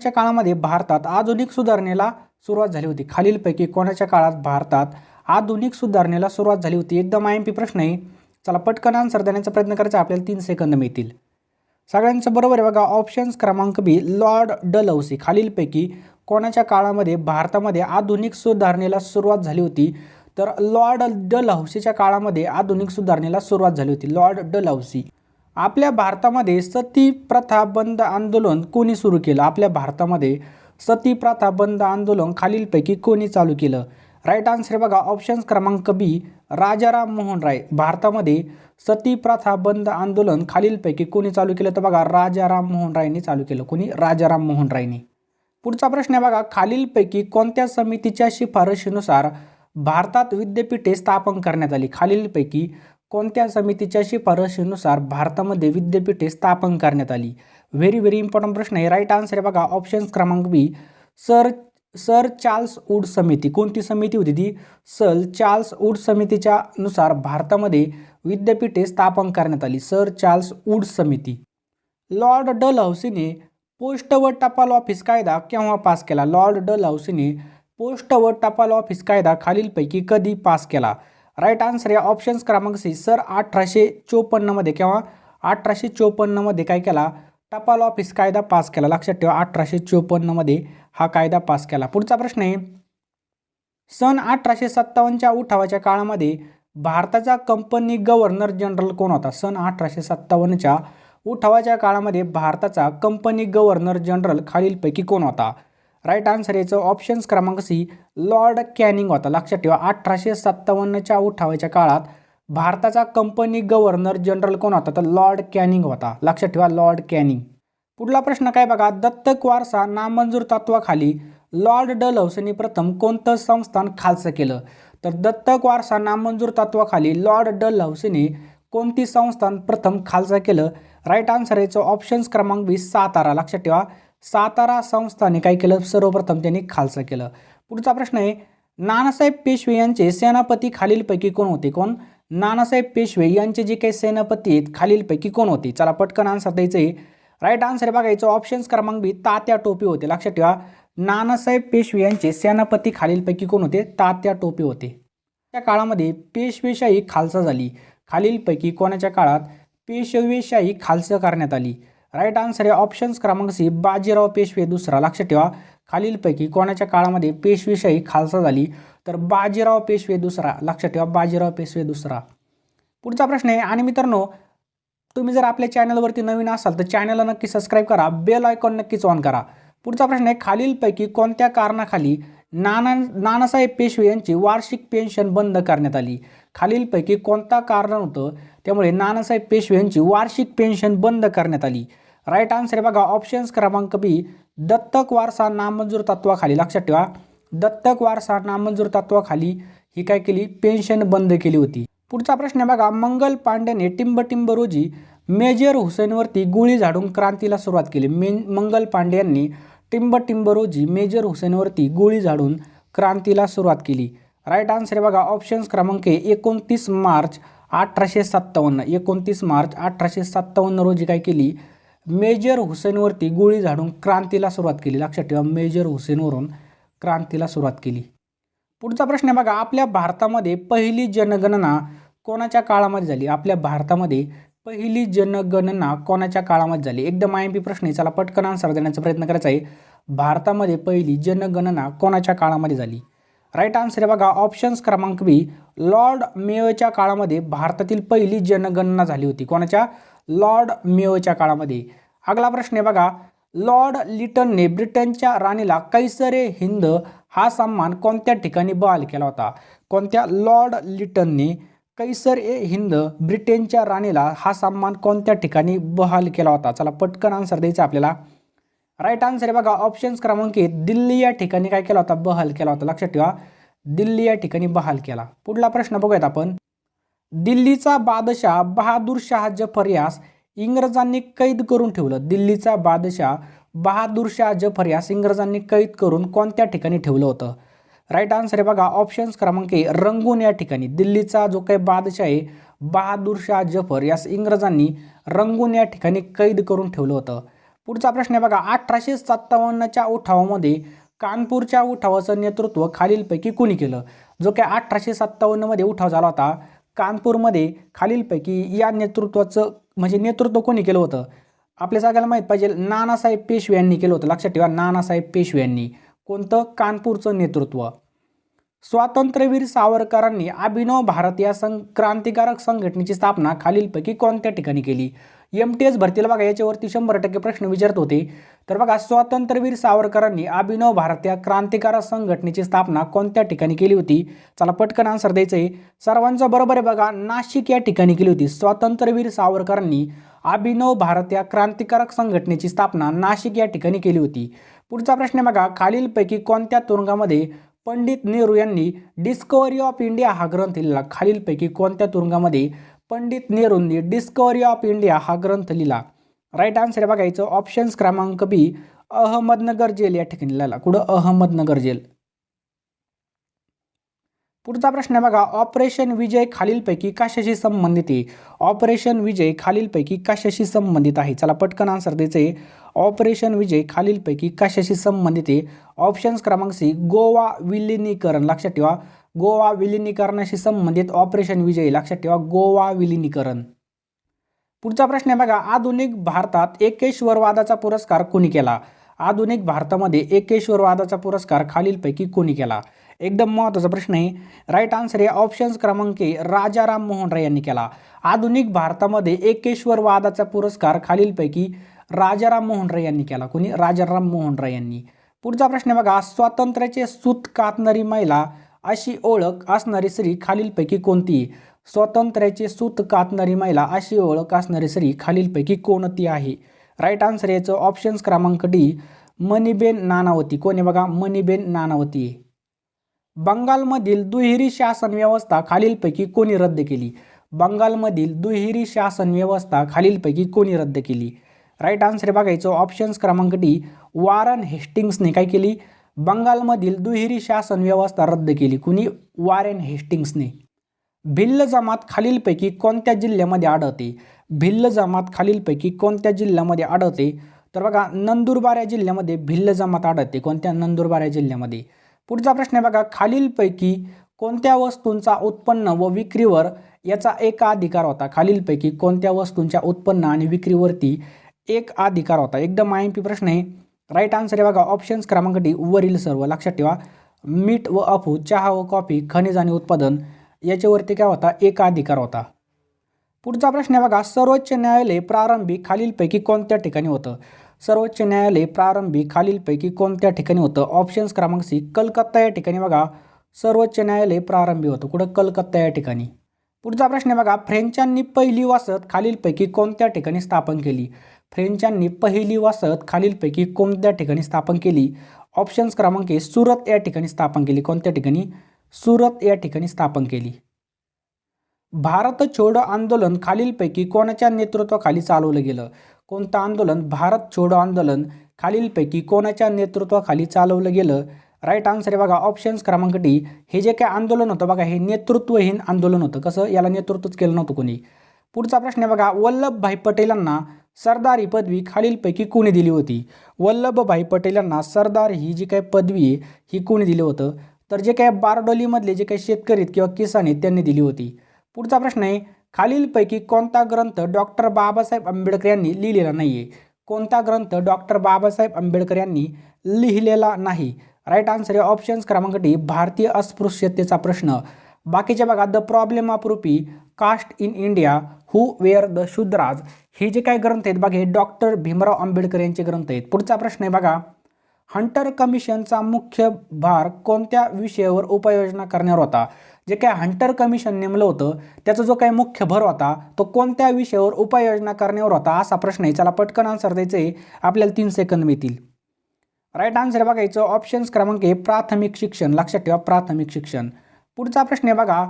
च्या काळामध्ये भारतात आधुनिक सुधारणेला सुरुवात झाली होती? खालीलपैकी कोणाच्या काळात भारतात आधुनिक सुधारणेला सुरुवात झाली होती? एकदम आयएमपी प्रश्न आहे. चला पटकन आन्सर देण्याचा प्रयत्न करायचा, आपल्याला 3 सेकंद मिळतील. सगळ्यांचं बरोबर आहे बघा. ऑप्शन्स क्रमांक बी लॉर्ड डलहौसी. खालीलपैकी कोणाच्या काळामध्ये भारतामध्ये आधुनिक सुधारणेला सुरुवात झाली होती? तर लॉर्ड डलहौसीच्या काळामध्ये आधुनिक सुधारणेला सुरुवात झाली होती. Lord Dalhousie. आपल्या भारतामध्ये सती प्रथा बंद आंदोलन कोणी सुरू केलं? आपल्या भारतामध्ये सती प्रथा बंद आंदोलन खालीलपैकी कोणी चालू केलं? राईट आन्सर बघा ऑप्शन्स क्रमांक बी राजाराम मोहन राय. भारतामध्ये सती प्रथा बंद आंदोलन खालीलपैकी कोणी चालू केलं? तर बघा राजाराम मोहन रायने चालू केलं. कोणी? राजाराम मोहन रायने. पुढचा प्रश्न आहे बघा. खालीलपैकी कोणत्या समितीच्या शिफारशीनुसार भारतात विद्यापीठे स्थापन करण्यात आली? खालीलपैकी कोणत्या समितीच्या शिफारशीनुसार भारतामध्ये विद्यापीठे स्थापन करण्यात आली? व्हेरी इम्पॉर्टंट प्रश्न आहे. राईट आन्सर आहे बघा ऑप्शन्स क्रमांक बी सर चार्ल्स वूड समिती. कोणती समिती होती ती? सर चार्ल्स वूड समितीच्या नुसार भारतामध्ये विद्यापीठे स्थापन करण्यात आली. सर चार्ल्स वूड समिती. लॉर्ड डलहौसीने पोस्ट व टपाल ऑफिस कायदा केव्हा पास केला? लॉर्ड डलहौसीने पोस्ट व टपाल ऑफिस कायदा खालीलपैकी कधी पास केला? राईट आन्सर आहे ऑप्शन्स क्रमांक सी सर 1854 मध्ये. केव्हा? 1854 मध्ये काय केला? टपाल ऑफिस कायदा पास केला. लक्षात ठेवा 1854 मध्ये हा कायदा पास केला. पुढचा प्रश्न आहे. सन 1857च्या उठावाच्या काळामध्ये भारताचा कंपनी गव्हर्नर जनरल कोण होता? सन 1857च्या उठावाच्या काळामध्ये भारताचा कंपनी गव्हर्नर जनरल खालीलपैकी कोण होता? राईट आन्सर याचं ऑप्शन्स क्रमांक सी लॉर्ड कॅनिंग होता. लक्षात ठेवा 1857च्या उठावाच्या काळात भारताचा कंपनी गव्हर्नर जनरल कोण होता? तर लॉर्ड कॅनिंग होता. लक्षात ठेवा लॉर्ड कॅनिंग. पुढला प्रश्न काय बघा. दत्तक वारसा नामंजूर तत्वाखाली लॉर्ड डलहौसीने प्रथम कोणतं संस्थान खालचं केलं? तर दत्तक वारसा नामंजूर तत्वाखाली लॉर्ड डलहौसीने कोणती संस्थान प्रथम खालचं केलं? राईट आन्सर याचं ऑप्शन्स क्रमांक बी सातारा. लक्षात ठेवा सातारा संस्थाने काय केलं? सर्वप्रथम त्यांनी खालचं केलं. पुढचा प्रश्न आहे. नानासाहेब पेशवे यांचे सेनापती खालीलपैकी कोण होते? कोण? नानासाहेब पेशवे यांचे जे काही सेनापती आहेत खालीलपैकी कोण होते? चला पटकन आन्सर द्यायचं आहे. राईट आन्सर बघायचं ऑप्शन्स क्रमांक बी तात्या टोपे होते. लक्षात ठेवा नानासाहेब पेशवे यांचे सेनापती खालीलपैकी कोण होते? तात्या टोपे होते. त्या काळामध्ये पेशवेशाही खालसा झाली. खालीलपैकी कोणाच्या काळात पेशवेशाही खालसा करण्यात आली? राईट आन्सर आहे ऑप्शन्स क्रमांक सी बाजीराव पेशवे दुसरा. लक्षात ठेवा खालीलपैकी कोणाच्या काळामध्ये पेशवेशाही खालसा झाली? तर बाजीराव पेशवे दुसरा. लक्षात ठेवा बाजीराव पेशवे दुसरा. पुढचा प्रश्न आहे. आणि मित्रांनो तुम्ही जर आपल्या चॅनलवरती नवीन असाल तर चॅनलला नक्की सबस्क्राईब करा, बेल आयकॉन नक्कीच ऑन करा. पुढचा प्रश्न आहे. खालीलपैकी कोणत्या कारणाखाली नानासाहेब पेशवे यांची वार्षिक पेन्शन बंद करण्यात आली? खालीलपैकी कोणता कारण होतं त्यामुळे नानासाहेब पेशवे यांची वार्षिक पेन्शन बंद करण्यात आली? राईट आन्सर आहे बघा ऑप्शन्स क्रमांक बी दत्तक वारसा नामंजूर तत्वाखाली. लक्षात ठेवा दत्तक वारसा नामंजूर तत्वाखाली ही काय केली? पेन्शन बंद केली होती. पुढचा प्रश्न आहे बघा. मंगल पांडेने टिंब रोजी मेजर हुसेनवरती गोळी झाडून क्रांतीला सुरुवात केली. मंगल पांडे यांनी टिंब रोजी मेजर हुसेनवरती गोळी झाडून क्रांतीला सुरुवात केली. राईट आन्सर आहे बघा ऑप्शन्स क्रमांक 29 मार्च 1857. 29 मार्च 1857 रोजी काय केली? मेजर हुसेनवरती गोळी झाडून क्रांतीला सुरुवात केली. लक्षात ठेवा मेजर हुसेनवरून क्रांतीला सुरुवात केली. पुढचा प्रश्न आहे बघा. आपल्या भारतामध्ये पहिली जनगणना कोणाच्या काळामध्ये झाली? आपल्या भारतामध्ये पहिली जनगणना कोणाच्या काळामध्ये झाली? एकदम आयएमपी प्रश्न आहे. चला पटकन आन्सर देण्याचा प्रयत्न करायचा आहे. भारतामध्ये पहिली जनगणना कोणाच्या काळामध्ये झाली? राईट आन्सर आहे बघा ऑप्शन्स क्रमांक बी लॉर्ड मेयोच्या काळामध्ये भारतातील पहिली जनगणना झाली होती. कोणाच्या? लॉर्ड मेयोच्या काळामध्ये. अगला प्रश्न आहे बघा. लॉर्ड लिटनने ब्रिटनच्या राणीला कैसरे हिंद हा सन्मान कोणत्या ठिकाणी बहाल केला होता? कोणत्या? लॉर्ड लिटनने कैसर ए हिंद ब्रिटनच्या राणीला हा सन्मान कोणत्या ठिकाणी बहाल केला होता? चला पटकन आन्सर द्यायचा आपल्याला. राईट आन्सर आहे बघा ऑप्शन्स क्रमांक दिल्ली या ठिकाणी काय केला होता? बहाल केला होता. लक्षात ठेवा दिल्ली या ठिकाणी बहाल केला. पुढला प्रश्न बघूयात आपण. दिल्लीचा बादशाह बहादूर शाह जफर यास इंग्रजांनी कैद करून ठेवलं. दिल्लीचा बादशाह बहादूर शाह जफर यास इंग्रजांनी कैद करून कोणत्या ठिकाणी ठेवलं होतं? राईट आन्सर आहे बघा ऑप्शन्स क्रमांक रंगून या ठिकाणी. दिल्लीचा जो काही बादशाह आहे बहादूर शाह जफर यास इंग्रजांनी रंगून या ठिकाणी कैद करून ठेवलं होतं. पुढचा प्रश्न आहे बघा, 1857च्या उठावामध्ये कानपूरच्या उठावाचं नेतृत्व खालीलपैकी कोणी केलं? जो काय 1857मध्ये उठाव झाला होता कानपूरमध्ये, खालीलपैकी या नेतृत्वाचं म्हणजे नेतृत्व कोणी केलं होतं? आपल्या सगळ्याला माहीत पाहिजे, नानासाहेब पेशवे यांनी केलं होतं. लक्षात ठेवा, नानासाहेब पेशवे यांनी. कोणतं? कानपूरचं नेतृत्व. स्वातंत्र्यवीर सावरकरांनी अभिनव भारत या क्रांतिकारक संघटनेची स्थापना खालीलपैकी कोणत्या ठिकाणी केली? MTS भरतीला बघा याच्यावरती 100% प्रश्न विचारत होते. तर बघा, स्वातंत्र्यवीर सावरकरांनी अभिनव भारत या क्रांतिकारक संघटनेची स्थापना कोणत्या ठिकाणी केली होती? चला पटकन आन्सर द्यायचं आहे. सर्वांचं बरोबर आहे बघा, नाशिक या ठिकाणी केली होती. स्वातंत्र्यवीर सावरकरांनी अभिनव भारत या क्रांतिकारक संघटनेची स्थापना नाशिक या ठिकाणी केली होती. पुढचा प्रश्न आहे बघा, खालीलपैकी कोणत्या तुरुंगामध्ये पंडित नेहरू यांनी डिस्कव्हरी ऑफ इंडिया हा ग्रंथ लिहिला? खालीलपैकी कोणत्या तुरुंगामध्ये पंडित नेहरूंनी डिस्कव्हरी ऑफ इंडिया हा ग्रंथ लिहिला? राईट आन्सर आहे बघायचं ऑप्शन्स क्रमांक बी, अहमदनगर जेल या ठिकाणी लिहिला. कुठं? अहमदनगर जेल. पुढचा प्रश्न आहे बघा, ऑपरेशन विजय खालीलपैकी कशाशी संबंधित आहे? ऑपरेशन विजय खालीलपैकी कशाशी संबंधित आहे? चला पटकन आन्सर द्यायचं आहे. ऑपरेशन विजय खालीलपैकी कशाशी संबंधित आहे? ऑप्शन्स क्रमांक सी, गोवा विलिनीकरण. लक्षात ठेवा, गोवा विलिनीकरणाशी संबंधित ऑपरेशन विजय. लक्षात ठेवा, गोवा विलिनीकरण. पुढचा प्रश्न आहे बघा, आधुनिक भारतात एकेश्वरवादाचा पुरस्कार कोणी केला? आधुनिक भारतामध्ये एकेश्वरवादाचा पुरस्कार खालीलपैकी कोणी केला? एकदम महत्त्वाचा प्रश्न आहे. राईट आन्सर आहे ऑप्शन्स क्रमांक ए, राजा राममोहन राय यांनी केला. आधुनिक भारतामध्ये एकेश्वरवादाचा पुरस्कार खालीलपैकी राजा राममोहन राय यांनी केला. कोणी? राजा राममोहन राय यांनी. पुढचा प्रश्न आहे बघा, स्वातंत्र्याचे सूत कातणारी महिला अशी ओळख असणारी स्त्री खालीलपैकी कोणती? स्वातंत्र्याचे सूत कातणारी महिला अशी ओळख असणारी स्त्री खालीलपैकी कोणती आहे? राईट आन्सर याचं ऑप्शन्स क्रमांक डी, मणीबेन नानावती. कोण आहे बघा? मणीबेन नानावती आहे. बंगालमधील दुहेरी शासन व्यवस्था खालीलपैकी कोणी रद्द केली? बंगालमधील दुहेरी शासन व्यवस्था खालीलपैकी कोणी रद्द केली? राईट आन्सर बघायचं ऑप्शन्स क्रमांक डी, वॉरन हेस्टिंग्सने काय केली? बंगालमधील दुहेरी शासन व्यवस्था रद्द केली. कुणी? वॉरन हेस्टिंग्सने. भिल्ल जमात खालीलपैकी कोणत्या जिल्ह्यामध्ये आढळते? भिल्ल जमात खालीलपैकी कोणत्या जिल्ह्यामध्ये आढळते? तर बघा, नंदुरबार या जिल्ह्यामध्ये भिल्ल जमात आढळते. कोणत्या? नंदुरबार या जिल्ह्यामध्ये. पुढचा प्रश्न आहे बघा, खालीलपैकी कोणत्या वस्तूंचा उत्पन्न व विक्रीवर याचा एक अधिकार होता? खालीलपैकी कोणत्या वस्तूंच्या उत्पन्न आणि विक्रीवरती एक अधिकार होता? एकदम IMP प्रश्न आहे. राईट आन्सर आहे बघा ऑप्शन्स क्रमांक डी, वरील सर्व. लक्षात ठेवा, मीठ व अफू, चहा व कॉफी, खनिज आणि उत्पादन याच्यावरती काय होता? एक अधिकार होता. पुढचा प्रश्न आहे बघा, सर्वोच्च न्यायालय प्रारंभी खालीलपैकी कोणत्या ठिकाणी होतं? सर्वोच्च न्यायालय प्रारंभी खालीलपैकी कोणत्या ठिकाणी होतं? ऑप्शन्स क्रमांक सी, कलकत्ता या ठिकाणी बघा सर्वोच्च न्यायालय प्रारंभी होतं. कुठं? कलकत्ता या ठिकाणी. पुढचा प्रश्न आहे बघा, फ्रेंचांनी पहिली वसाहत खालीलपैकी कोणत्या ठिकाणी स्थापन केली? फ्रेंचांनी पहिली वसाहत खालीलपैकी कोणत्या ठिकाणी स्थापन केली? ऑप्शन्स क्रमांक ए, सुरत या ठिकाणी स्थापन केली. कोणत्या ठिकाणी? सुरत या ठिकाणी स्थापन केली. भारत छोडो आंदोलन खालीलपैकी कोणाच्या नेतृत्वाखाली चालवलं गेलं? कोणतं आंदोलन? भारत छोडो आंदोलन खालीलपैकी कोणाच्या नेतृत्वाखाली चालवलं गेलं? राईट आन्सर आहे बघा ऑप्शन्स क्रमांक डी, हे जे काय आंदोलन होतं बघा हे नेतृत्वहीन आंदोलन होतं. कसं? याला नेतृत्वच केलं नव्हतं कोणी. पुढचा प्रश्न आहे बघा, वल्लभभाई पटेलांना सरदार ही पदवी खालीलपैकी कोणी दिली होती? वल्लभभाई पटेलांना सरदार ही जी काय पदवी आहे ही कोणी दिली होतं? तर जे काय बारडोलीमधले जे काही शेतकरी आहेत किंवा किसान आहेत त्यांनी दिली होती. पुढचा प्रश्न आहे, खालीलपैकी कोणता ग्रंथ डॉक्टर बाबासाहेब आंबेडकर यांनी लिहिलेला नाही आहे? कोणता ग्रंथ डॉक्टर बाबासाहेब आंबेडकर यांनी लिहिलेला नाही? राईट आन्सर आहे ऑप्शन्स क्रमांक डी, भारतीय अस्पृश्यतेचा प्रश्न. बाकीचे बघा, the problem of rupee, caste in India, who were the Shudras, हे जे काही ग्रंथ आहेत बघा हे डॉक्टर भीमराव आंबेडकर यांचे ग्रंथ आहेत. पुढचा प्रश्न आहे बघा, हंटर कमिशनचा मुख्य भार कोणत्या विषयावर उपाययोजना करण्यावर होता? जे काय हंटर कमिशन नेमलं होतं त्याचा जो काही मुख्य भर होता तो कोणत्या विषयावर उपाययोजना करण्यावर होता असा प्रश्न आहे. चला पटकन आन्सर द्यायचं आहे, आपल्याला 3 सेकंद मिळतील. राईट आन्सर बघायचं ऑप्शन्स क्रमांक ए, प्राथमिक शिक्षण. लक्षात ठेवा, प्राथमिक शिक्षण. पुढचा प्रश्न आहे बघा,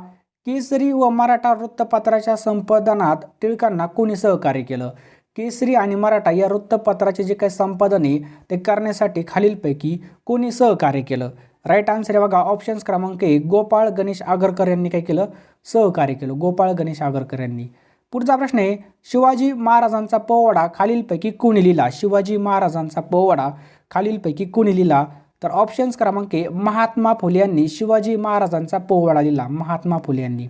केसरी व मराठा वृत्तपत्राच्या संपादनात टिळकांना कोणी सहकार्य केलं? केसरी आणि मराठा या वृत्तपत्राचे जे काही संपादन आहे ते करण्यासाठी खालीलपैकी कोणी सहकार्य केलं? राईट आन्सर आहे बघा ऑप्शन्स क्रमांक ए, गोपाळ गणेश आगरकर यांनी काय केलं? सहकार्य केलं. गोपाळ गणेश आगरकर यांनी. पुढचा प्रश्न आहे, शिवाजी महाराजांचा पोवाडा खालीलपैकी कोणी लिहिला? शिवाजी महाराजांचा पोवाडा खालीलपैकी कोणी लिहिला? तर ऑप्शन्स क्रमांक ए, महात्मा फुले यांनी शिवाजी महाराजांचा पोवाडा लिहिला. महात्मा फुले यांनी.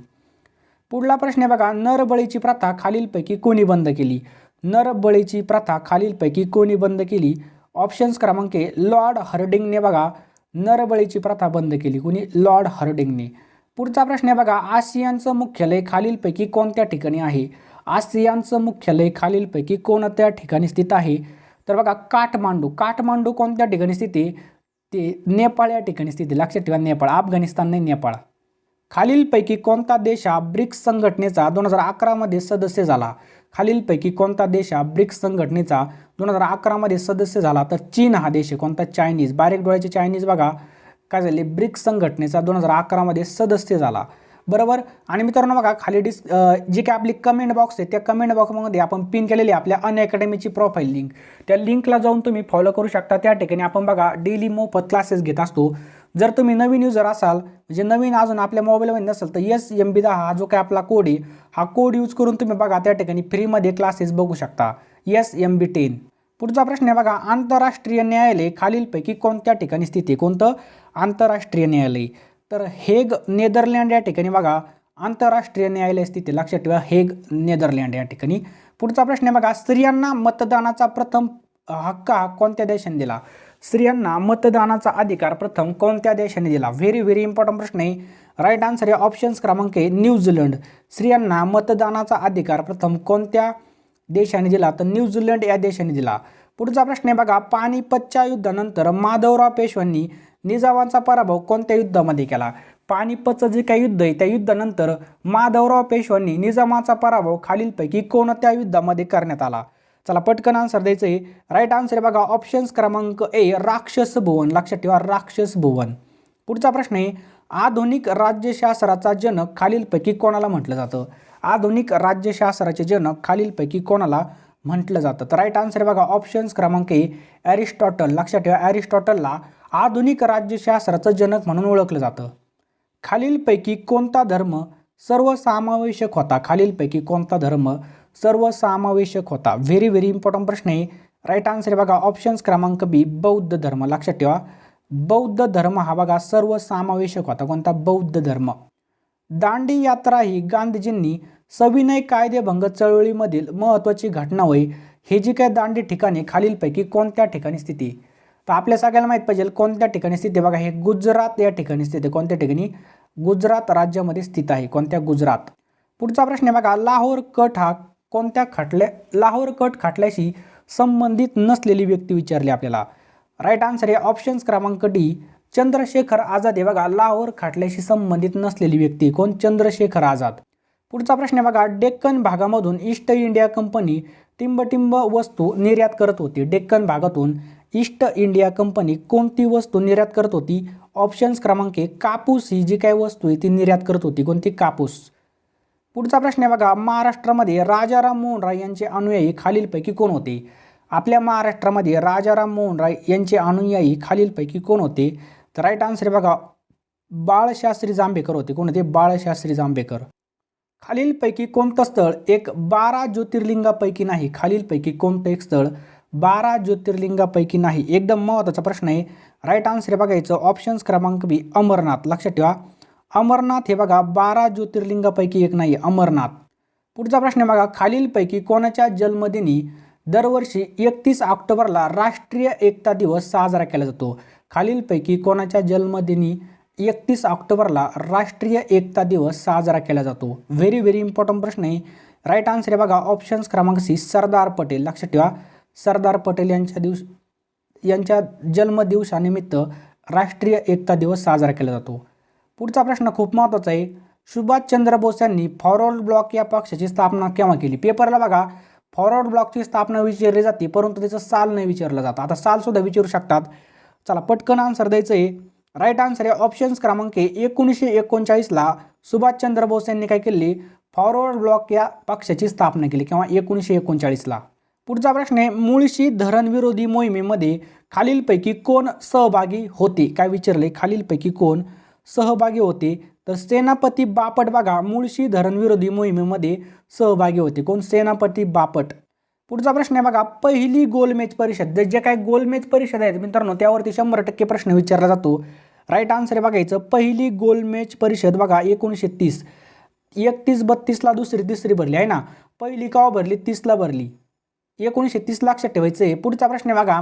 पुढला प्रश्न आहे बघा, नरबळीची प्रथा खालीलपैकी कोणी बंद केली? नरबळीची प्रथा खालीलपैकी कोणी बंद केली? ऑप्शन्स क्रमांक ए, लॉर्ड हार्डिंगने बघा नरबळीची प्रथा बंद केली. कोणी? लॉर्ड हार्डिंगने. पुढचा प्रश्न आहे बघा, आसियानचं मुख्यालय खालीलपैकी कोणत्या ठिकाणी आहे? आसियानचं मुख्यालय खालीलपैकी कोणत्या ठिकाणी स्थित आहे? तर बघा काठमांडू. काठमांडू कोणत्या ठिकाणी स्थित आहे? ते नेपाळ या ठिकाणी स्थित आहे. लक्षात ठेवा, नेपाळ. अफगाणिस्तान नाही, नेपाळ. खालीलपैकी कोणता देश हा ब्रिक्स संघटनेचा 2011 मध्ये सदस्य झाला? खालीलपैकी कोणता देश हा ब्रिक्स संघटनेचा 2011 मध्ये सदस्य झाला? तर चीन हा देश आहे. कोणता? चायनीज. बारीक डोळ्याचे चायनीज बघा काय झाले, ब्रिक्स संघटनेचा 2011 मध्ये सदस्य झाला. बरोबर. आणि मित्रांनो बघा खाली जी काय आपली कमेंट बॉक्स आहे त्या कमेंट बॉक्समध्ये आपण पिन केलेली आपल्या अनअकॅडमीची प्रोफाईल लिंक, त्या लिंकला जाऊन तुम्ही फॉलो करू शकता. त्या ठिकाणी आपण बघा डेली मोफत क्लासेस घेत असतो. जर तुम्ही नवीन युजर असाल, म्हणजे नवीन अजून आपल्या मोबाईलमध्ये नसेल, तर SMB10 हा जो काय आपला कोड आहे हा कोड यूज करून तुम्ही बघा त्या ठिकाणी फ्रीमध्ये क्लासेस बघू शकता. SMB10. पुढचा प्रश्न आहे बघा, आंतरराष्ट्रीय न्यायालय खालीलपैकी कोणत्या ठिकाणी स्थित आहे? कोणतं? आंतरराष्ट्रीय न्यायालय. तर हेग नेदरलँड या ठिकाणी बघा आंतरराष्ट्रीय न्यायालय स्थित आहे. लक्षात ठेवा, हेग नेदरलँड या ठिकाणी. पुढचा प्रश्न आहे बघा, स्त्रियांना मतदानाचा प्रथम हक्क हा कोणत्या देशाने दिला? स्त्रियांना मतदानाचा अधिकार प्रथम कोणत्या देशाने दिला? व्हेरी व्हेरी इम्पॉर्टंट प्रश्न आहे. राईट आन्सर आहे ऑप्शन्स क्रमांक ए, न्यूझीलंड. स्त्रियांना मतदानाचा अधिकार प्रथम कोणत्या देशाने दिला? तर न्यूझीलंड या देशाने दिला. पुढचा प्रश्न आहे बघा, पानिपतच्या युद्धानंतर माधवराव पेशव्यांनी निजामाचा पराभव कोणत्या युद्धामध्ये केला? पानिपतचं जे काही युद्ध आहे त्या युद्धानंतर माधवराव पेशव्यांनी निजामाचा पराभव खालीलपैकी कोणत्या युद्धामध्ये करण्यात आला? चला पटकन आन्सर द्यायचं आहे. राईट आन्सर आहे बघा ऑप्शन्स क्रमांक ए, राक्षस भुवन. लक्षात ठेवा, राक्षस भुवन. पुढचा प्रश्न आहे, आधुनिक राज्यशास्त्राचा जनक खालीलपैकी कोणाला म्हटलं जातं? आधुनिक राज्यशास्त्राचे जनक खालीलपैकी कोणाला म्हटलं जातं? तर राईट आन्सर आहे बघा ऑप्शन्स क्रमांक ए, ॲरिस्टॉटल. लक्षात ठेवा, ॲरिस्टॉटलला आधुनिक राज्यशास्त्राचं जनक म्हणून ओळखलं जातं. खालीलपैकी कोणता धर्म सर्वसमावेशक होता? खालीलपैकी कोणता धर्म सर्वसमावेशक होता? व्हेरी व्हेरी इम्पॉर्टंट प्रश्न आहे. राईट आन्सर आहे बघा ऑप्शन्स क्रमांक बी, बौद्ध धर्म. लक्षात ठेवा, बौद्ध धर्म हा बघा सर्वसमावेशक होता. कोणता? बौद्ध धर्म. दांडी यात्रा ही गांधीजींनी सविनय कायदेभंग चळवळीमधील महत्त्वाची घटना होय. हे जी काय दांडी ठिकाणी खालीलपैकी कोणत्या ठिकाणी स्थिती? तर आपल्या सगळ्यांना माहीत पाहिजे कोणत्या ठिकाणी स्थित आहे. बघा हे गुजरात या ठिकाणी स्थित आहे. कोणत्या ठिकाणी? गुजरात राज्यामध्ये स्थित आहे. कोणत्या? गुजरात. पुढचा प्रश्न आहे बघा, लाहोर कट हा कोणत्या लाहोर कट खटल्याशी संबंधित नसलेली व्यक्ती विचारली आपल्याला. राईट आन्सर आहे ऑप्शन्स क्रमांक डी, चंद्रशेखर आझाद. हे बघा लाहोर खटल्याशी संबंधित नसलेली व्यक्ती कोण? चंद्रशेखर आझाद. पुढचा प्रश्न आहे बघा, डेक्कन भागामधून ईस्ट इंडिया कंपनी टिंबटिंब वस्तू निर्यात करत होती. डेक्कन भागातून ईस्ट इंडिया कंपनी कोणती वस्तू निर्यात करत होती? ऑप्शन्स क्रमांक एक, कापूस ही जी काही वस्तू आहे ती निर्यात करत होती. कोणती? कापूस. पुढचा प्रश्न आहे बघा, महाराष्ट्रामध्ये राजाराम मोहन राय यांचे अनुयायी खालीलपैकी कोण होते? आपल्या महाराष्ट्रामध्ये राजाराम मोहन राय यांचे अनुयायी खालीलपैकी कोण होते? तर राईट आन्सर आहे बघा बाळशास्त्री जांभेकर होते. कोण होते? बाळशास्त्री जांभेकर. खालीलपैकी कोणतं स्थळ एक 12 ज्योतिर्लिंगापैकी नाही? खालीलपैकी कोणतं एक स्थळ 12 ज्योतिर्लिंगापैकी नाही? एकदम महत्त्वाचा प्रश्न आहे. राईट आन्सर बघायचं ऑप्शन्स क्रमांक बी, अमरनाथ. लक्षात ठेवा, अमरनाथ हे बघा 12 ज्योतिर्लिंगापैकी एक नाही, अमरनाथ. पुढचा प्रश्न बघा, खालीलपैकी कोणाच्या जन्मदिनी दरवर्षी 31 ऑक्टोबरला राष्ट्रीय एकता दिवस साजरा केला जातो? खालीलपैकी कोणाच्या जन्मदिनी 31 ऑक्टोबरला राष्ट्रीय एकता दिवस साजरा केला जातो? व्हेरी व्हेरी इम्पॉर्टंट प्रश्न आहे. राईट आन्सर बघा ऑप्शन्स क्रमांक सी, सरदार पटेल. लक्षात ठेवा, सरदार पटेल यांच्या जन्मदिवसानिमित्त राष्ट्रीय एकता दिवस साजरा केला जातो. पुढचा प्रश्न खूप महत्त्वाचा आहे. सुभाषचंद्र बोस यांनी फॉरवर्ड ब्लॉक या पक्षाची स्थापना केव्हा केली? पेपरला बघा फॉरवर्ड ब्लॉकची स्थापना विचारली जाते, परंतु त्याचं साल नाही विचारलं जातं. आता साल सुद्धा विचारू शकतात. चला पटकन आन्सर द्यायचं आहे. राईट आन्सर आहे ऑप्शन्स क्रमांक 1939ला सुभाषचंद्र बोस यांनी काय केली? फॉरवर्ड ब्लॉक या पक्षाची स्थापना केली, किंवा 1939ला. पुढचा प्रश्न आहे, मुळशी धरण विरोधी मोहिमेमध्ये खालीलपैकी कोण सहभागी होते? काय विचारले? खालीलपैकी कोण सहभागी होते? तर सेनापती बापट बघा मुळशी धरणविरोधी मोहिमेमध्ये सहभागी होते. कोण? सेनापती बापट. पुढचा प्रश्न आहे बघा, पहिली गोलमेज परिषद. जे काय गोलमेज परिषद आहेत मित्रांनो त्यावरती 100% प्रश्न विचारला जातो. राईट आन्सर आहे बघायचं पहिली गोलमेज परिषद बघा 1930. 31-32ला दुसरी तिसरी भरली आहे ना. पहिली केव्हा भरली? 30ला भरली. 1930 लक्षात ठेवायचं आहे. पुढचा प्रश्न आहे बघा,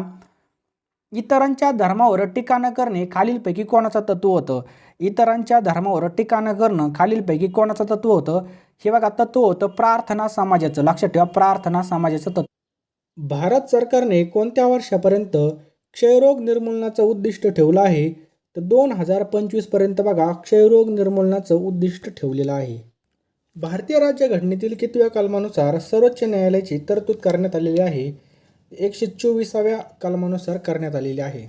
इतरांच्या धर्मावर टीका न करणे खालीलपैकी कोणाचं तत्व होतं? इतरांच्या धर्मावर टीका न करणं खालीलपैकी कोणाचं तत्व होतं? हे बघा तत्व होतं प्रार्थना समाजाचं. लक्षात ठेवा, प्रार्थना समाजाचं तत्व. भारत सरकारने कोणत्या वर्षापर्यंत क्षयरोग निर्मूलनाचं उद्दिष्ट ठेवलं आहे? तर 2025 पर्यंत बघा क्षयरोग निर्मूलनाचं उद्दिष्ट ठेवलेलं आहे. भारतीय राज्यघटनेतील कितव्या कलमानुसार सर्वोच्च न्यायालयाची तरतूद करण्यात आलेली आहे? 124व्या कलमानुसार करण्यात आलेली आहे.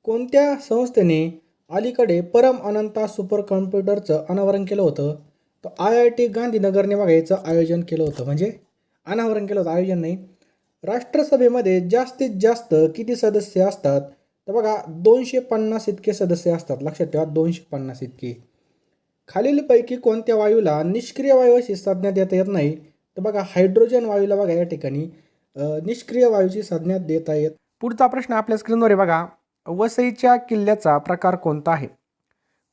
कोणत्या संस्थेने अलीकडे परम अनंता सुपर कॉम्प्युटरचं अनावरण केलं होतं? तर IIT गांधीनगरने बघायचं आयोजन केलं होतं. म्हणजे अनावरण केलं होतं, आयोजन नाही. राष्ट्रसभेमध्ये जास्तीत जास्त किती सदस्य असतात? तर बघा 250 इतके सदस्य असतात. लक्षात ठेवा 250 इतके. खालीलपैकी कोणत्या वायूला निष्क्रिय वायू अशी संज्ञा देता येत नाही? तर बघा हायड्रोजन वायूला बघा या ठिकाणी निष्क्रिय वायूची संज्ञा देता येत. पुढचा प्रश्न आपल्या स्क्रीनवर आहे बघा, वसईच्या किल्ल्याचा प्रकार कोणता आहे?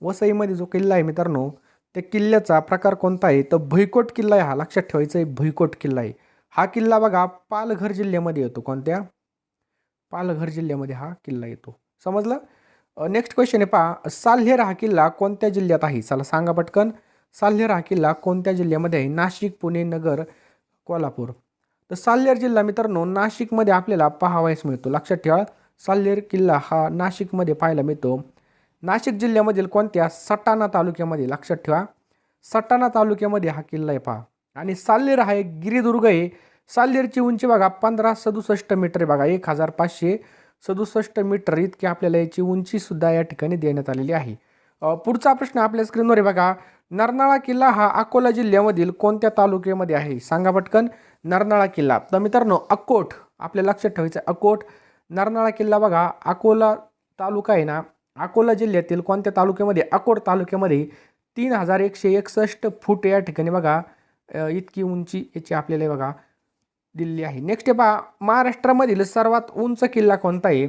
वसईमध्ये जो किल्ला आहे मित्रांनो त्या किल्ल्याचा प्रकार कोणता आहे? तर भुईकोट किल्ला आहे हा. लक्षात ठेवायचं आहे भुईकोट किल्ला आहे. हा किल्ला बघा पालघर जिल्ह्यामध्ये येतो. कोणत्या? पालघर जिल्ह्यामध्ये हा किल्ला येतो. समजलं? नेक्स्ट क्वेश्चन आहे पहा, साल्हेर हा किल्ला कोणत्या जिल्ह्यात आहे? चला सांगा पटकन. साल्हेर हा किल्ला कोणत्या जिल्ह्यामध्ये आहे? नाशिक, पुणे, नगर, कोल्हापूर. तर साल्हेर जिल्हा मित्रांनो नाशिकमध्ये आपल्याला पाहावयास मिळतो. लक्षात ठेवा साल्हेर किल्ला हा नाशिकमध्ये पाहायला मिळतो. नाशिक जिल्ह्यामधील कोणत्या? सटाणा तालुक्यामध्ये. लक्षात ठेवा सटाणा तालुक्यामध्ये हा किल्ला आहे पहा. आणि साल्हेर हा एक गिरिदुर्ग आहे. साल्हेरची उंची बघा 1567 मीटर आहे बघा. 1567 मीटर इतकी आपल्याला याची उंची सुद्धा या ठिकाणी देण्यात आलेली आहे. पुढचा प्रश्न आपल्या स्क्रीनवर आहे बघा, नरनाळा किल्ला हा अकोला जिल्ह्यामधील कोणत्या तालुक्यामध्ये आहे? सांगा पटकन. नरनाळा किल्ला तर मित्रांनो अकोट आपल्या लक्षात ठेवायचं आहे. अकोट नरनाळा किल्ला बघा अकोला तालुका आहे ना. अकोला जिल्ह्यातील कोणत्या तालुक्यामध्ये? अकोट तालुक्यामध्ये 3161 फूट या ठिकाणी बघा इतकी उंची याची आपल्याला बघा दिलेली आहे. नेक्स्ट आहे पहा, महाराष्ट्रामधील सर्वात उंच किल्ला कोणता आहे?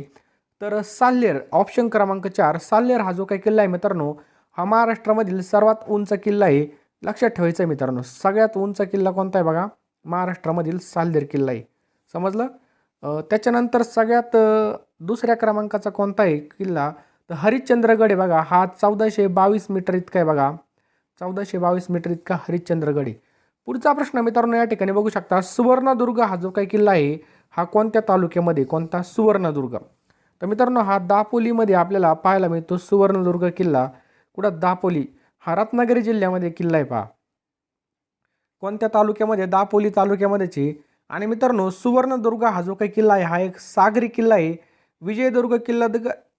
तर साल्हेर. ऑप्शन क्रमांक 4 साल्हेर हा जो काही किल्ला आहे मित्रांनो हा महाराष्ट्रामधील सर्वात उंच किल्ला आहे. लक्षात ठेवायचं आहे मित्रांनो सगळ्यात उंच किल्ला कोणता आहे बघा? महाराष्ट्रामधील साल्हेर किल्ला आहे. समजलं? त्याच्यानंतर सगळ्यात दुसऱ्या क्रमांकाचा कोणता आहे किल्ला? तर हरिश्चंद्रगड आहे बघा. हा 1422 मीटर इतका आहे बघा. 1422 मीटर इतका हरिश्चंद्रगड आहे. पुढचा प्रश्न मित्रांनो या ठिकाणी बघू शकता, सुवर्णदुर्ग हा जो काही किल्ला आहे हा कोणत्या तालुक्यामध्ये? कोणता? सुवर्णदुर्ग. तर मित्रांनो हा दापोलीमध्ये आपल्याला पाहायला मिळतो. सुवर्णदुर्ग किल्ला कुठं? दापोली. हा रत्नागिरी जिल्ह्यामध्ये किल्ला आहे पहा. कोणत्या तालुक्यामध्ये? दापोली तालुक्यामध्येच. आणि मित्रांनो सुवर्णदुर्ग हा जो काही किल्ला आहे हा एक सागरी किल्ला आहे. विजयदुर्ग किल्ला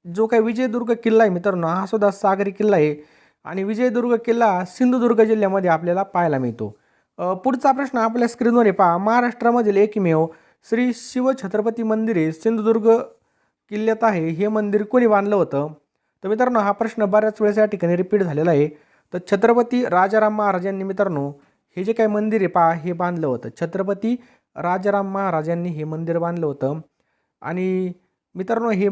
जो काही विजयदुर्ग किल्ला आहे मित्रांनो हा सुद्धा सागरी किल्ला आहे. आणि विजयदुर्ग किल्ला सिंधुदुर्ग जिल्ह्यामध्ये आपल्याला पाहायला मिळतो. पुढचा प्रश्न आपल्या स्क्रीनवर आहे पहा, महाराष्ट्रामधील एकमेव श्री शिवछत्रपती मंदिर आहे सिंधुदुर्ग किल्ल्यात आहे. हे मंदिर कोणी बांधलं होतं? तर मित्रांनो हा प्रश्न बऱ्याच वेळेस या ठिकाणी रिपीट झालेला आहे. तर छत्रपती राजाराम महाराजांनी मित्रांनो हे जे काही मंदिर आहे पहा हे बांधलं होतं. छत्रपती राजाराम महाराजांनी हे मंदिर बांधलं होतं. आणि मित्रांनो हे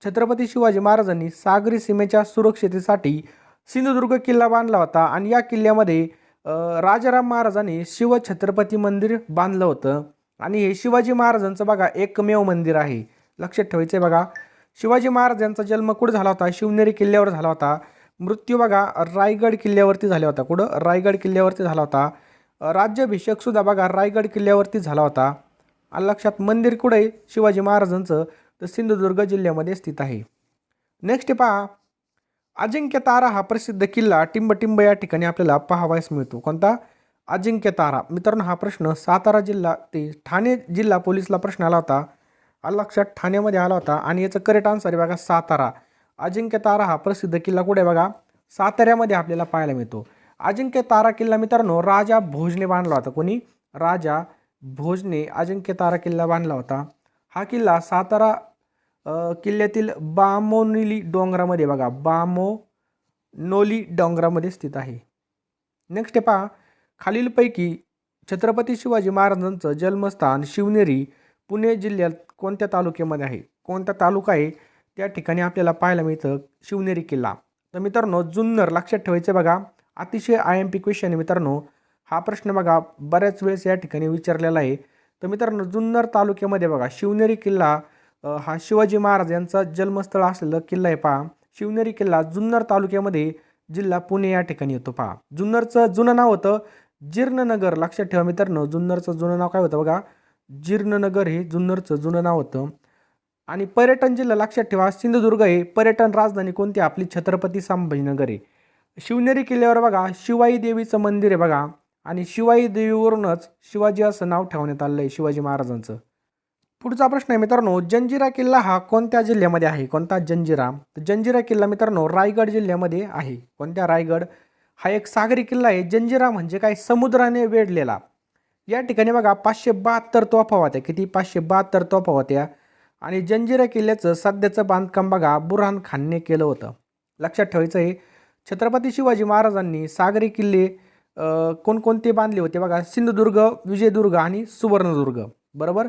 छत्रपती शिवाजी महाराजांनी सागरी सीमेच्या सुरक्षितेसाठी सिंधुदुर्ग किल्ला बांधला होता. आणि या किल्ल्यामध्ये राजाराम महाराजांनी शिवछत्रपती मंदिर बांधलं होतं. आणि हे शिवाजी महाराजांचं बघा एकमेव मंदिर आहे. लक्षात ठेवायचं आहे बघा. शिवाजी महाराजांचा जन्म कुठं झाला होता? शिवनेरी किल्ल्यावर झाला होता. मृत्यू बघा रायगड किल्ल्यावरती झाला होता. कुठं? रायगड किल्ल्यावरती झाला होता. राज्याभिषेक सुद्धा बघा रायगड किल्ल्यावरती झाला होता. आणि लक्षात मंदिर कुठं आहे शिवाजी महाराजांचं? तर सिंधुदुर्ग जिल्ह्यामध्ये स्थित आहे. नेक्स्ट पहा, अजिंक्य तारा हा प्रसिद्ध किल्ला टिंबटिंब या ठिकाणी आपल्याला पाहावयास मिळतो. कोणता? अजिंक्य तारा. मित्रांनो हा प्रश्न सातारा जिल्हा ते ठाणे जिल्हा पोलीसला प्रश्न आला होता. लक्षात ठाण्यामध्ये आला होता. आणि याचं करेक्ट आन्सर आहे बघा सातारा. अजिंक्य तारा हा प्रसिद्ध किल्ला कुठे बघा? साताऱ्यामध्ये आपल्याला पाहायला मिळतो. अजिंक्य तारा किल्ला मित्रांनो राजा भोजने बांधला होता. कोणी? राजा भोजने अजिंक्य तारा किल्ला बांधला होता. हा किल्ला सातारा किल्ल्यातील बामोनोली डोंगरामध्ये बघा, बामोनोली डोंगरामध्ये स्थित आहे. नेक्स्ट आहे पहा, खालीलपैकी छत्रपती शिवाजी महाराजांचं जन्मस्थान शिवनेरी पुणे जिल्ह्यात कोणत्या तालुक्यामध्ये आहे? कोणता तालुका आहे त्या ठिकाणी आपल्याला पाहायला मिळतं शिवनेरी किल्ला? तर मित्रांनो जुन्नर, लक्षात ठेवायचं बघा, अतिशय IMP क्वेश्चन आहे मित्रांनो. हा प्रश्न बघा बऱ्याच वेळेस या ठिकाणी विचारलेला आहे. तर मित्रांनो जुन्नर तालुक्यामध्ये बघा शिवनेरी किल्ला हा शिवाजी महाराज यांचा जन्मस्थळ असलेला किल्ला आहे. पहा, शिवनेरी किल्ला जुन्नर तालुक्यामध्ये, जिल्हा पुणे या ठिकाणी येतो. पहा, जुन्नरचं जुनं नाव होतं जीर्णनगर. लक्षात ठेवा मित्रांनो, जुन्नरचं जुनं नाव काय होतं बघा, जीर्णनगर हे जुन्नरचं जुनं नाव होतं. आणि पर्यटन जिल्हा लक्षात ठेवा सिंधुदुर्ग आहे. पर्यटन राजधानी कोणती? आपली छत्रपती संभाजीनगर आहे. शिवनेरी किल्ल्यावर बघा शिवाई देवीचं मंदिर आहे बघा, आणि शिवाई देवीवरूनच शिवाजी असं नाव ठेवण्यात आलं आहे शिवाजी महाराजांचं. पुढचा प्रश्न आहे मित्रांनो, जंजिरा किल्ला हा कोणत्या जिल्ह्यामध्ये आहे? कोणता? जंजिरा. तर जंजिरा किल्ला मित्रांनो रायगड जिल्ह्यामध्ये आहे. कोणत्या? रायगड. हा एक सागरी किल्ला आहे. जंजिरा म्हणजे काय? समुद्राने वेढलेला. या ठिकाणी बघा 572 तोफा होत्या. किती? 572 तोफा होत्या. आणि जंजिरा किल्ल्याचं सध्याचं बांधकाम बघा बुरहान खानने केलं होतं. लक्षात ठेवायचं आहे, छत्रपती शिवाजी महाराजांनी सागरी किल्ले कोणकोणते बांधले होते बघा? सिंधुदुर्ग, विजयदुर्ग आणि सुवर्णदुर्ग. बरोबर.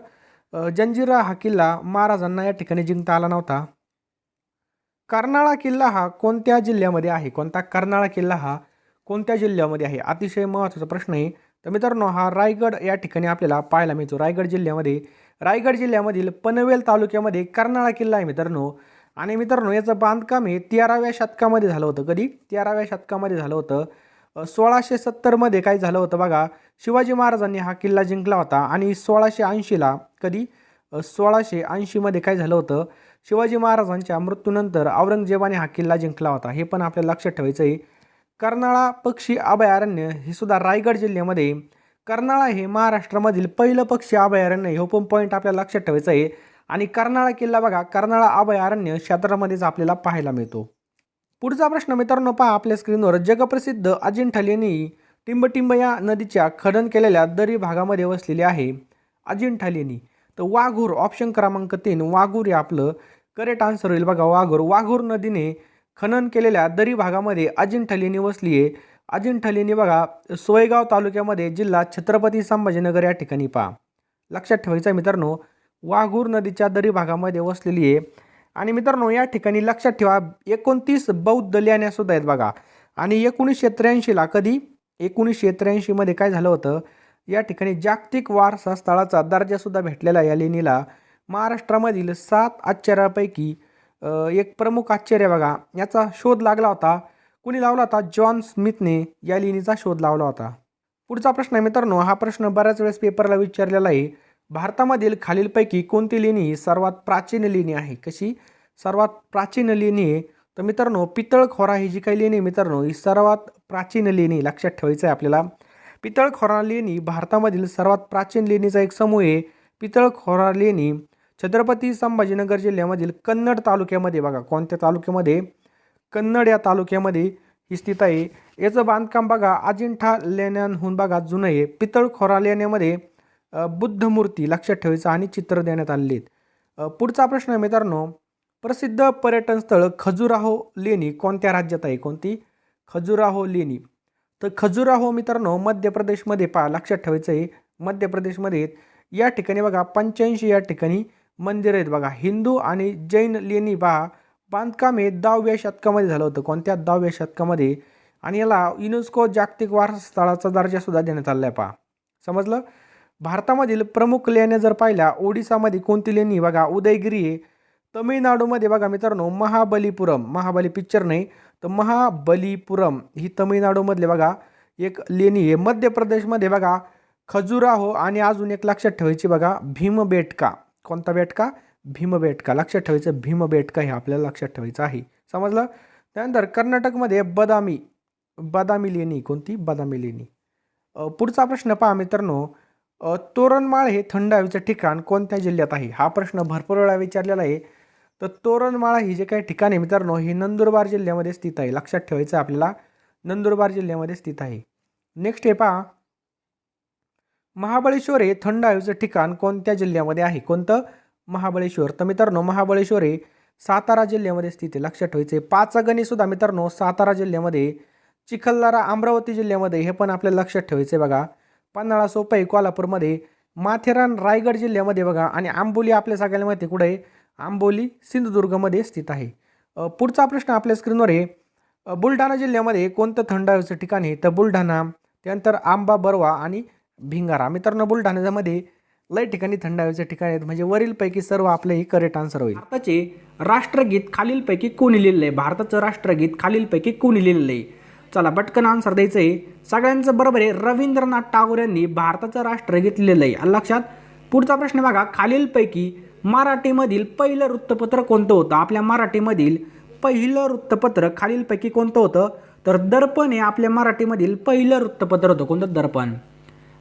जंजिरा हा किल्ला महाराजांना या ठिकाणी जिंकता आला नव्हता. कर्नाळा किल्ला हा कोणत्या जिल्ह्यामध्ये आहे? कोणता? कर्नाळा किल्ला हा कोणत्या जिल्ह्यामध्ये आहे? अतिशय महत्त्वाचा प्रश्न आहे. तर मित्रांनो हा रायगड या ठिकाणी आपल्याला पाहायला मिळतो. रायगड जिल्ह्यामध्ये, रायगड जिल्ह्यामधील पनवेल तालुक्यामध्ये कर्नाळा किल्ला आहे मित्रांनो. आणि मित्रांनो याचं बांधकाम हे 13व्या शतकामध्ये झालं होतं. कधी? 13व्या शतकामध्ये झालं होतं. 1670मध्ये काय झालं होतं बघा, शिवाजी महाराजांनी हा किल्ला जिंकला होता. आणि 1680ला कधी? 1680मध्ये काय झालं होतं, शिवाजी महाराजांच्या मृत्यूनंतर औरंगजेबाने हा किल्ला जिंकला होता. हे पण आपल्याला लक्षात ठेवायचं आहे. कर्नाळा पक्षी अभयारण्य हे सुद्धा रायगड जिल्ह्यामध्ये. कर्नाळा हे महाराष्ट्रामधील पहिलं पक्षी अभयारण्य, हे पण पॉईंट आपल्याला लक्षात ठेवायचं आहे. आणि कर्नाळा किल्ला बघा कर्नाळा अभयारण्य क्षेत्रामध्येच आपल्याला पाहायला मिळतो. पुढचा प्रश्न मित्रांनो पहा आपल्या स्क्रीनवर, जगप्रसिद्ध अजिंठा लेणी टिंबटिंब या नदीच्या खनन केलेल्या दरी भागामध्ये वसलेली आहे. अजिंठा लेणी. तर वाघूर, ऑप्शन क्रमांक 3 वाघूर हे आपलं करेक्ट आन्सर होईल बघा. वाघूर. वाघूर नदीने खनन केलेल्या दरी भागामध्ये अजिंठा लेणी वसली आहे. अजिंठा लेणी बघा सोयगाव तालुक्यामध्ये, जिल्हा छत्रपती संभाजीनगर या ठिकाणी. पहा, लक्षात ठेवायचं आहे मित्रांनो, वाघूर नदीच्या दरी भागामध्ये वसलेली आहे. आणि मित्रांनो या ठिकाणी लक्षात ठेवा 29 बौद्ध लेण्या सुद्धा आहेत बघा. आणि 1983ला कधी? 1983मध्ये काय झालं होतं, या ठिकाणी जागतिक वारसा स्थळाचा दर्जा सुद्धा भेटलेला या लेणीला. महाराष्ट्रामधील 7 आश्चर्यापैकी एक प्रमुख आश्चर्य बघा, याचा शोध लागला होता. कुणी लावला होता? जॉन स्मिथने या लेणीचा शोध लावला होता. पुढचा प्रश्न आहे मित्रांनो, हा प्रश्न बऱ्याच वेळेस पेपरला विचारलेला आहे. भारतामधील खालीलपैकी कोणती लेणी सर्वात प्राचीन लेणी आहे? कशी? सर्वात प्राचीन लेणी आहे. तर मित्रांनो पितळखोरा ही जी काही लेणी मित्रांनो ही सर्वात प्राचीन लेणी. लक्षात ठेवायचं आहे आपल्याला. पितळखोरा लेणी भारतामधील सर्वात प्राचीन लेणीचा एक समूह आहे. पितळखोरा लेणी छत्रपती संभाजीनगर जिल्ह्यामधील कन्नड तालुक्यामध्ये बघा. कोणत्या तालुक्यामध्ये? कन्नड या तालुक्यामध्ये ही स्थित आहे. याचं बांधकाम बघा अजिंठा लेण्यांहून बघा जुनं आहे. पितळखोरा लेण्यामध्ये बुद्ध मूर्ती लक्षात ठेवायचं आणि चित्र देण्यात आलेली आहेत. पुढचा प्रश्न आहे मित्रांनो, प्रसिद्ध पर्यटन स्थळ खजुराहो लेणी कोणत्या राज्यात आहे? कोणती? खजुराहो लेणी. तर खजुराहो मित्रांनो मध्य प्रदेशमध्ये. पहा, लक्षात ठेवायचं आहे मध्य प्रदेशमध्ये. या ठिकाणी बघा 85 या ठिकाणी मंदिर आहेत बघा. हिंदू आणि जैन लेणी पहा, बांधकाम हे 10व्या शतकामध्ये झालं होतं. कोणत्या? 10व्या शतकामध्ये. आणि याला युनेस्को जागतिक वारसा स्थळाचा दर्जा सुद्धा देण्यात आला आहे. पहा, समजलं. भारतामधील प्रमुख लेण्या जर पाहिल्या, ओडिसामध्ये कोणती लेणी बघा? उदयगिरी आहे. तमिळनाडूमध्ये बघा मित्रांनो महाबलीपुरम. महाबली पिक्चर नाही, तर महाबलीपुरम ही तमिळनाडूमधले बघा एक लेणी आहे. मध्य प्रदेशमध्ये बघा खजुराहो. आणि अजून एक लक्षात ठेवायची बघा भीमबेटका. कोणता बेटका? भीमबेटका. लक्षात ठेवायचं भीमबेटका हे आपल्याला लक्षात ठेवायचं आहे. समजलं. त्यानंतर कर्नाटकमध्ये बदामी लेणी. कोणती? बदामी लेणी. पुढचा प्रश्न पहा मित्रांनो, तोरणमाळ हे थंड हवेचं ठिकाण कोणत्या जिल्ह्यात आहे? हा प्रश्न भरपूर वेळा विचारलेला आहे. तर तोरणमाळ ही जे काही ठिकाण आहे मित्रांनो हे नंदुरबार जिल्ह्यामध्ये स्थित आहे. लक्षात ठेवायचं आपल्याला नंदुरबार जिल्ह्यामध्ये स्थित आहे. नेक्स्ट हे पहा, महाबळेश्वर हे थंड हवेचं ठिकाण कोणत्या जिल्ह्यामध्ये आहे? कोणतं? महाबळेश्वर. तर मित्रांनो महाबळेश्वर हे सातारा जिल्ह्यामध्ये स्थित आहे, लक्षात ठेवायचे. पाचगणी सुद्धा मित्रांनो सातारा जिल्ह्यामध्ये, चिखलदरा अमरावती जिल्ह्यामध्ये, हे पण आपल्याला लक्षात ठेवायचे बघा. पन्हाळा सोपई कोल्हापूरमध्ये, माथेरान रायगड जिल्ह्यामध्ये बघा, आणि आंबोली आपल्या सगळ्यांना माहिती कुठे आहे, आंबोली सिंधुदुर्गमध्ये स्थित आहे. पुढचा प्रश्न आपल्या स्क्रीनवर आहे, बुलढाणा जिल्ह्यामध्ये कोणतं थंड हवेचं ठिकाण आहे, तर बुलढाणा. त्यानंतर आंबा बरवा आणि भिंगारा. मित्रांनो बुलढाण्यामध्ये लय ठिकाणी थंड हवेचे ठिकाण आहेत, म्हणजे वरीलपैकी सर्व आपले ही करेक्ट आन्सर होईल. भारताचे राष्ट्रगीत खालीलपैकी कोणी लिहिलेलं आहे, भारताचं राष्ट्रगीत खालीलपैकी कोणी लिहिलेलं आहे. चला पटकन आन्सर द्यायचं आहे. सगळ्यांचं बरोबर आहे, रवींद्रनाथ टागोर यांनी भारताचं राष्ट्रगीत लिहिलेलं आहे. आलं लक्षात. पुढचा प्रश्न बघा, खालीलपैकी मराठीमधील पहिलं वृत्तपत्र कोणतं होतं. आपल्या मराठीमधील पहिलं वृत्तपत्र खालीलपैकी कोणतं होतं, तर दर्पण हे आपल्या मराठीमधील पहिलं वृत्तपत्र होतं. कोणतं, दर्पण.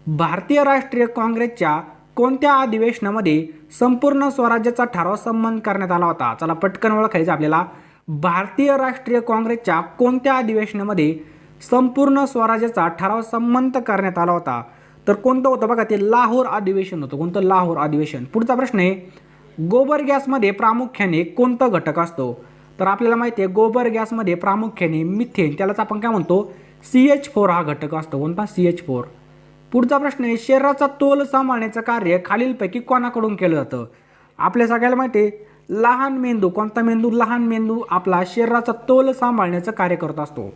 भारतीय राष्ट्रीय काँग्रेसच्या कोणत्या अधिवेशनामध्ये संपूर्ण स्वराज्याचा ठराव संमत करण्यात आला होता. चला पटकन ओळखायचं आपल्याला. भारतीय राष्ट्रीय काँग्रेसच्या कोणत्या अधिवेशनामध्ये संपूर्ण स्वराज्याचा ठराव संमत करण्यात आला होता, तर कोणतं होतं बघा, ते लाहोर अधिवेशन होतं. कोणतं, लाहोर अधिवेशन. पुढचा प्रश्न आहे, गोबर गॅसमध्ये प्रामुख्याने कोणता घटक असतो, तर आपल्याला माहिती आहे गोबर गॅसमध्ये प्रामुख्याने मिथेन, त्यालाच आपण काय म्हणतो, CH4 हा घटक असतो. कोणता, CH4. पुढचा प्रश्न आहे, शरीराचा तोल सांभाळण्याचं कार्य खालीलपैकी कोणाकडून केलं जातं. आपल्या सगळ्याला माहिती आहे लहान मेंदू. कोणता मेंदू, लहान मेंदू आपला शरीराचा तोल सांभाळण्याचं कार्य करत असतो.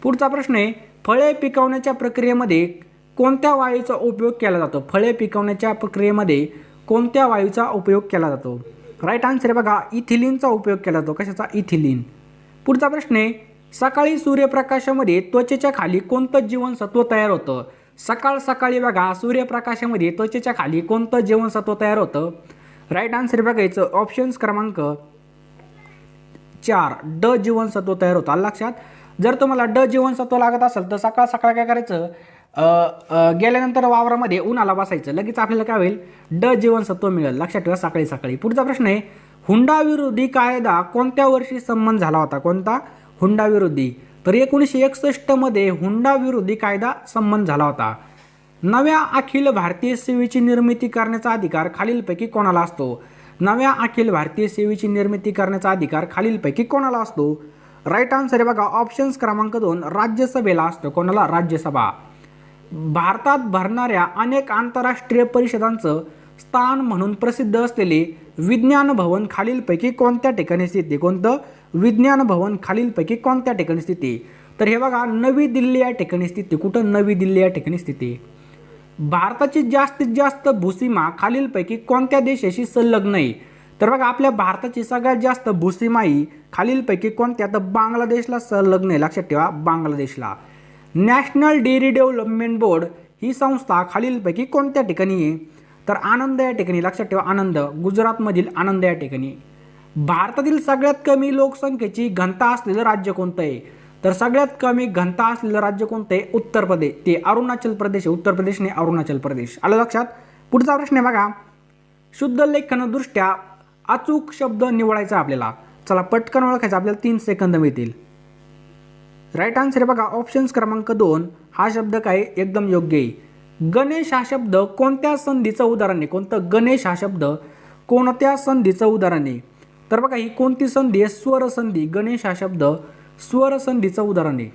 पुढचा प्रश्न आहे, फळे पिकवण्याच्या प्रक्रियेमध्ये कोणत्या वायूचा उपयोग केला जातो. फळे पिकवण्याच्या प्रक्रियेमध्ये कोणत्या वायूचा उपयोग केला जातो. राईट आन्सर आहे बघा, इथिलीनचा उपयोग केला जातो. कशाचा, इथिलीन. पुढचा प्रश्न आहे, सकाळी सूर्यप्रकाशामध्ये त्वचेच्या खाली कोणतं जीवनसत्व तयार होतं. सकाळी बघा सूर्यप्रकाशामध्ये त्वचेच्या खाली कोणतं जीवनसत्व तयार होतं. राईट आन्सर बघायचं ऑप्शन्स क्रमांक 4, ड जीवनसत्व तयार होतं. आलं लक्षात. जर तुम्हाला ड जीवनसत्व लागत असेल तर सकाळ काय करायचं, गेल्यानंतर वावरामध्ये उन्हाला बसायचं, लगेच आपल्याला काय होईल, ड जीवनसत्व मिळेल. लक्षात ठेवा, सकाळी. पुढचा प्रश्न आहे, हुंडा विरोधी कायदा कोणत्या वर्षी संमत झाला होता. कोणता, हुंडा विरोधी. तर 1961 मध्ये हुंडा विरोधी कायदा संमत झाला होता. नव्या अखिल भारतीय सेवेची निर्मिती करण्याचा अधिकार खालीलपैकी कोणाला असतो. नव्या अखिल भारतीय सेवेची निर्मिती करण्याचा अधिकार खालीलपैकी कोणाला असतो. राईट आन्सर आहे बघा ऑप्शन्स क्रमांक 2, राज्यसभेला असतो. कोणाला, राज्यसभा. भारतात भरणाऱ्या अनेक आंतरराष्ट्रीय परिषदांचं स्थान म्हणून प्रसिद्ध असलेले विज्ञान भवन खालीलपैकी कोणत्या ठिकाणी स्थित आहे. कोणतं, विज्ञान भवन खालीलपैकी कोणत्या ठिकाणी स्थित आहे. तर हे बघा नवी दिल्ली या ठिकाणी स्थित आहे. कुठं, नवी दिल्ली या ठिकाणी स्थित आहे. भारताची जास्तीत जास्त भूसीमा खालीलपैकी कोणत्या देशाशी संलग्न आहे. तर बघा आपल्या भारताची सगळ्यात जास्त भूसीमा ही खालीलपैकी कोणत्या, तर बांगलादेशला संलग्न आहे. लक्षात ठेवा, बांगलादेशला. नॅशनल डेअरी डेव्हलपमेंट बोर्ड ही संस्था खालीलपैकी कोणत्या ठिकाणी आहे, तर आनंद या ठिकाणी. लक्षात ठेवा, आनंद, गुजरातमधील आनंद या ठिकाणी. भारतातील सगळ्यात कमी लोकसंख्येची घनता असलेलं राज्य कोणतं आहे, तर सगळ्यात कमी घनता असलेलं राज्य कोणतं आहे, उत्तर प्रदेश. ते अरुणाचल प्रदेश आहे. उत्तर प्रदेश नाही, अरुणाचल प्रदेश. आलं लक्षात. पुढचा प्रश्न आहे बघा, शुद्ध लेखनदृष्ट्या अचूक शब्द निवडायचा आपल्याला. चला पटकन ओळखायचा, आपल्याला 3 सेकंद मिळतील. राईट आन्सर आहे बघा ऑप्शन्स क्रमांक 2, हा शब्द काय एकदम योग्य आहे. गणेश हा शब्द कोणत्या संधीचं उदाहरण आहे. कोणतं, गणेश हा शब्द कोणत्या संधीचं उदाहरण आहे. तर बघा ही कोणती संधी आहे, स्वर संधी. गणेश हा शब्द स्वर संधीचं उदाहरण आहे.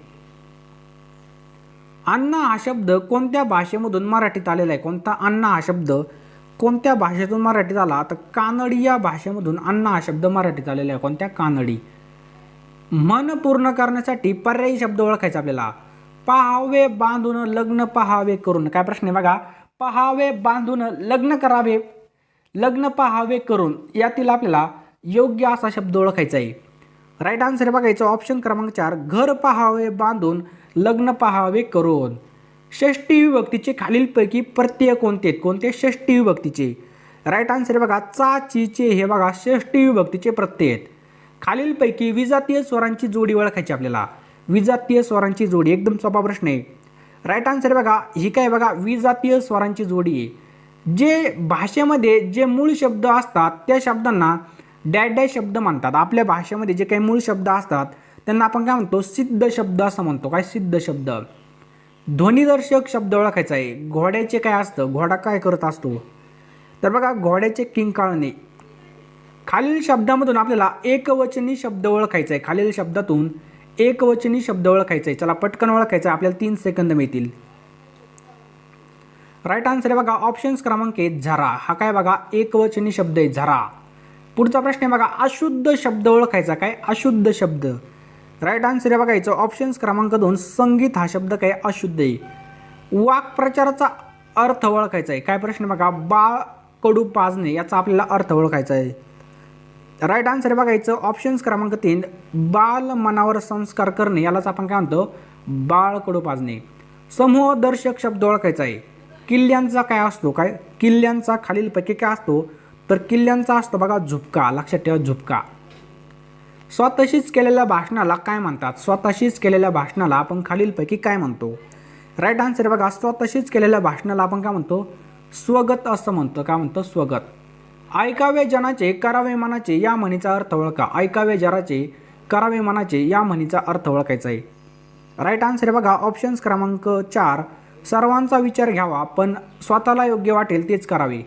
अण्णा हा शब्द कोणत्या भाषेमधून मराठीत आलेला आहे. कोणता, अण्णा हा शब्द कोणत्या भाषेतून मराठीत आला, तर कानडी या भाषेमधून अण्णा हा शब्द मराठीत आलेला आहे. कोणत्या, कानडी. मन पूर्ण करण्यासाठी पर्यायी शब्द ओळखायचा आपल्याला. पहावे बांधून, लग्न पहावे करून. काय प्रश्न आहे बघा, पहावे बांधून, लग्न करावे, लग्न पहावे करून, यातील आपल्याला योग्य असा शब्द ओळखायचा आहे. राईट आन्सर बघायचं ऑप्शन क्रमांक 4, घर पहावे बांधून, लग्न पहावे करून. षष्टी विभक्तीचे खालीलपैकी प्रत्यय कोणते आहेत. कोणते, षष्टी विभक्तीचे. राईट आन्सर बघा चा, ची, चे हे बघा षष्टी विभक्तीचे प्रत्यय आहेत. खालीलपैकी विजातीय स्वरांची जोडी ओळखायची आपल्याला. विजातीय स्वरांची जोडी, एकदम सोपा प्रश्न आहे. राईट आन्सर बघा ही काय बघा विजातीय स्वरांची जोडी आहे. जे भाषेमध्ये जे मूळ शब्द असतात त्या शब्दांना डॅश शब्द म्हणतात. आपल्या भाषेमध्ये जे काही मूळ शब्द असतात त्यांना आपण काय म्हणतो, सिद्ध शब्द असं म्हणतो. काय, सिद्ध शब्द. ध्वनिदर्शक शब्द ओळखायचा आहे. घोड्याचे काय असतं, घोडा काय करत असतो, तर बघा घोड्याचे किंकाळणे. खालील शब्दामधून आपल्याला एकवचनी शब्द ओळखायचा आहे. खालील शब्दातून एकवचनी शब्द ओळखायचा आहे. चला पटकन ओळखायचं आहे, आपल्याला 3 सेकंद मिळतील. राईट आन्सर आहे बघा ऑप्शन्स क्रमांक 1 झरा. हा काय बघा एकवचनी शब्द आहे झरा. पुढचा प्रश्न आहे बघा अशुद्ध शब्द ओळखायचा. काय अशुद्ध शब्द. राईट आन्सर आहे बघा याचं ऑप्शन्स क्रमांक 2 संगीत. हा शब्द काय अशुद्ध आहे. वाक्प्रचाराचा अर्थ ओळखायचा आहे. काय प्रश्न बघा बाळ कडू पाजणे याचा आपल्याला अर्थ ओळखायचा आहे. राईट आन्सर आहे बघा याचं ऑप्शन्स क्रमांक 3 बाल मनावर संस्कार करणे यालाच आपण काय म्हणतो बाळ कडू पाजणे. समूहदर्शक शब्द ओळखायचा आहे. किल्ल्यांचा काय असतो. काय किल्ल्यांचा खालीलपैकी काय असतो तर किल्ल्यांचा असतो बघा झुपका. लक्षात ठेवा झुपका. स्वतःशीच केलेल्या भाषणाला काय म्हणतात. स्वतःशीच केलेल्या भाषणाला आपण खालीलपैकी काय म्हणतो. राईट आन्सर बघा स्वतःशीच केलेल्या भाषणाला आपण काय म्हणतो स्वगत असं म्हणतो. काय म्हणतो स्वगत. ऐकावे जनाचे करावे मनाचे या म्हणीचा अर्थ ओळखा. ऐकावे जनाचे करावे मनाचे या म्हणीचा अर्थ ओळखायचा आहे. राईट आन्सर आहे बघा ऑप्शन्स क्रमांक 4 सर्वांचा विचार घ्यावा पण स्वतःला योग्य वाटेल तेच करावे.